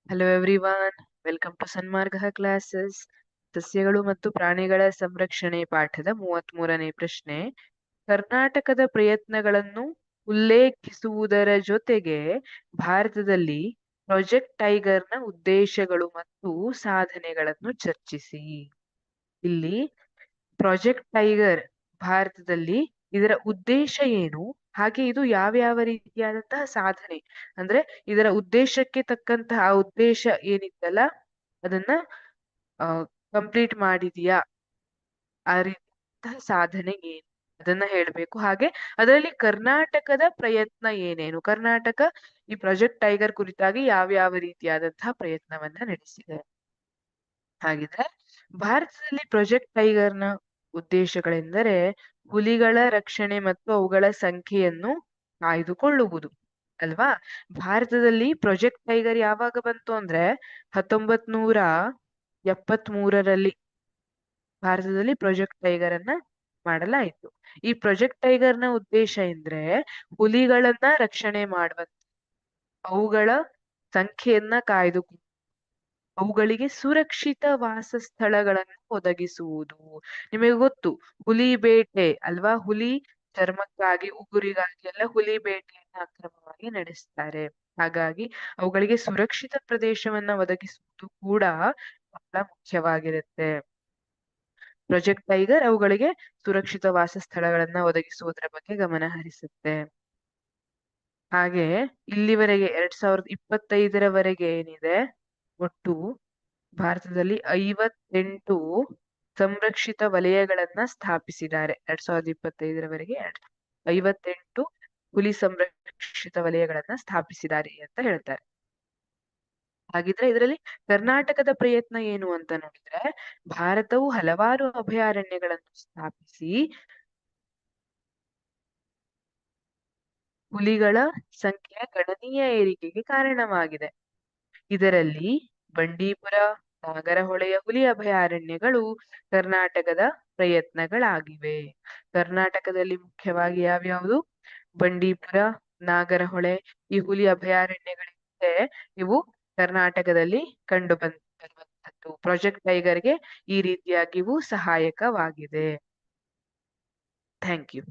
Hello everyone, welcome to Sanmarga classes. ಸಸ್ಯಗಳು ಮತ್ತು ಪ್ರಾಣಿಗಳ ಸಂರಕ್ಷಣೆ ಪಾಠದ 33ನೇ ಪ್ರಶ್ನೆ. ಕರ್ನಾಟಕದ ಪ್ರಯತ್ನಗಳನ್ನು ಉಲ್ಲೇಖಿಸುವುದರ ಜೊತೆಗೆ ಭಾರತದಲ್ಲಿ ಪ್ರಾಜೆಕ್ಟ್ ಟೈಗರ್ನ ಉದ್ದೇಶಗಳು ಮತ್ತು ಸಾಧನೆಗಳನ್ನು ಚರ್ಚಿಸಿ. ಇಲ್ಲಿ ಪ್ರಾಜೆಕ್ಟ್ ಟೈಗರ್ ಭಾರತದಲ್ಲಿ ಇದರ ಉದ್ದೇಶ ಏನು, ಹಾಗೆ ಇದು ಯಾವ ರೀತಿಯಾದಂತಹ ಸಾಧನೆ ಅಂದ್ರೆ ಇದರ ಉದ್ದೇಶಕ್ಕೆ ತಕ್ಕಂತಹ ಆ ಉದ್ದೇಶ ಏನಿತ್ತಲ್ಲ ಅದನ್ನ ಕಂಪ್ಲೀಟ್ ಮಾಡಿದೀಯಾ, ಆ ರೀತಿಯ ಸಾಧನೆ ಏನು ಅದನ್ನ ಹೇಳ್ಬೇಕು. ಹಾಗೆ ಅದರಲ್ಲಿ ಕರ್ನಾಟಕದ ಪ್ರಯತ್ನ ಏನೇನು, ಕರ್ನಾಟಕ ಈ ಪ್ರಾಜೆಕ್ಟ್ ಟೈಗರ್ ಕುರಿತಾಗಿ ಯಾವ ರೀತಿಯಾದಂತಹ ಪ್ರಯತ್ನವನ್ನ ನಡೆಸಿದೆ. ಹಾಗಿದ್ರೆ ಭಾರತದಲ್ಲಿ ಪ್ರಾಜೆಕ್ಟ್ ಟೈಗರ್ನ ಉದ್ದೇಶಗಳೆಂದರೆ ಹುಲಿಗಳ ರಕ್ಷಣೆ ಮತ್ತು ಅವುಗಳ ಸಂಖ್ಯೆಯನ್ನು ಕಾಯ್ದುಕೊಳ್ಳುವುದು ಅಲ್ವಾ. ಭಾರತದಲ್ಲಿ ಪ್ರಾಜೆಕ್ಟ್ ಟೈಗರ್ ಯಾವಾಗ ಬಂತು ಅಂದ್ರೆ 1973ರಲ್ಲಿ ಭಾರತದಲ್ಲಿ ಪ್ರಾಜೆಕ್ಟ್ ಟೈಗರ್ ಅನ್ನ ಮಾಡಲಾಯಿತು. ಈ ಪ್ರಾಜೆಕ್ಟ್ ಟೈಗರ್ನ ಉದ್ದೇಶ ಅಂದ್ರೆ ಹುಲಿಗಳನ್ನ ರಕ್ಷಣೆ ಮಾಡುವಂತ, ಅವುಗಳ ಸಂಖ್ಯೆಯನ್ನ ಕಾಯ್ದುಕೊಂಡು ಅವುಗಳಿಗೆ ಸುರಕ್ಷಿತ ವಾಸಸ್ಥಳಗಳನ್ನು ಒದಗಿಸುವುದು. ನಿಮಗೆ ಗೊತ್ತು, ಹುಲಿ ಬೇಟೆ ಅಲ್ವಾ, ಹುಲಿ ಚರ್ಮಕ್ಕಾಗಿ ಉಗುರಿಗಾಗಿ ಎಲ್ಲ ಹುಲಿ ಬೇಟೆಯನ್ನ ಅಕ್ರಮವಾಗಿ ನಡೆಸ್ತಾರೆ. ಹಾಗಾಗಿ ಅವುಗಳಿಗೆ ಸುರಕ್ಷಿತ ಪ್ರದೇಶವನ್ನ ಒದಗಿಸುವುದು ಕೂಡ ಬಹಳ ಮುಖ್ಯವಾಗಿರುತ್ತೆ. ಪ್ರಾಜೆಕ್ಟ್ ಟೈಗರ್ ಅವುಗಳಿಗೆ ಸುರಕ್ಷಿತ ವಾಸಸ್ಥಳಗಳನ್ನ ಒದಗಿಸುವುದರ ಬಗ್ಗೆ ಗಮನ ಹರಿಸುತ್ತೆ. ಹಾಗೆ ಇಲ್ಲಿವರೆಗೆ 2025ರವರೆಗೆ ಏನಿದೆ, ಒಟ್ಟು ಭಾರತದಲ್ಲಿ 58 ಸಂರಕ್ಷಿತ ವಲಯಗಳನ್ನ ಸ್ಥಾಪಿಸಿದ್ದಾರೆ. 2025ರವರೆಗೆ 58 ಹುಲಿ ಸಂರಕ್ಷಿತ ವಲಯಗಳನ್ನ ಸ್ಥಾಪಿಸಿದ್ದಾರೆ ಅಂತ ಹೇಳ್ತಾರೆ. ಹಾಗಿದ್ರೆ ಇದರಲ್ಲಿ ಕರ್ನಾಟಕದ ಪ್ರಯತ್ನ ಏನು ಅಂತ ನೋಡಿದ್ರೆ, ಭಾರತವು ಹಲವಾರು ಅಭಯಾರಣ್ಯಗಳನ್ನು ಸ್ಥಾಪಿಸಿ ಹುಲಿಗಳ ಸಂಖ್ಯೆಯ ಗಣನೀಯ ಏರಿಕೆಗೆ ಕಾರಣವಾಗಿದೆ. ಇದರಲ್ಲಿ ಬಂಡೀಪುರ, ನಾಗರಹೊಳೆಯ ಹುಲಿ ಅಭಯಾರಣ್ಯಗಳು ಕರ್ನಾಟಕದ ಪ್ರಯತ್ನಗಳಾಗಿವೆ. ಕರ್ನಾಟಕದಲ್ಲಿ ಮುಖ್ಯವಾಗಿ ಯಾವ್ಯಾವುದು? ಬಂಡೀಪುರ, ನಾಗರಹೊಳೆ ಈ ಹುಲಿ ಅಭಯಾರಣ್ಯಗಳಿವೆ. ಇವು ಕರ್ನಾಟಕದಲ್ಲಿ ಕಂಡು ಬಂದಿರುವಂತದ್ದು. ಪ್ರಾಜೆಕ್ಟ್ ಟೈಗರ್ಗೆ ಈ ರೀತಿಯಾಗಿ ಇವು ಸಹಾಯಕವಾಗಿದೆ. Thank you.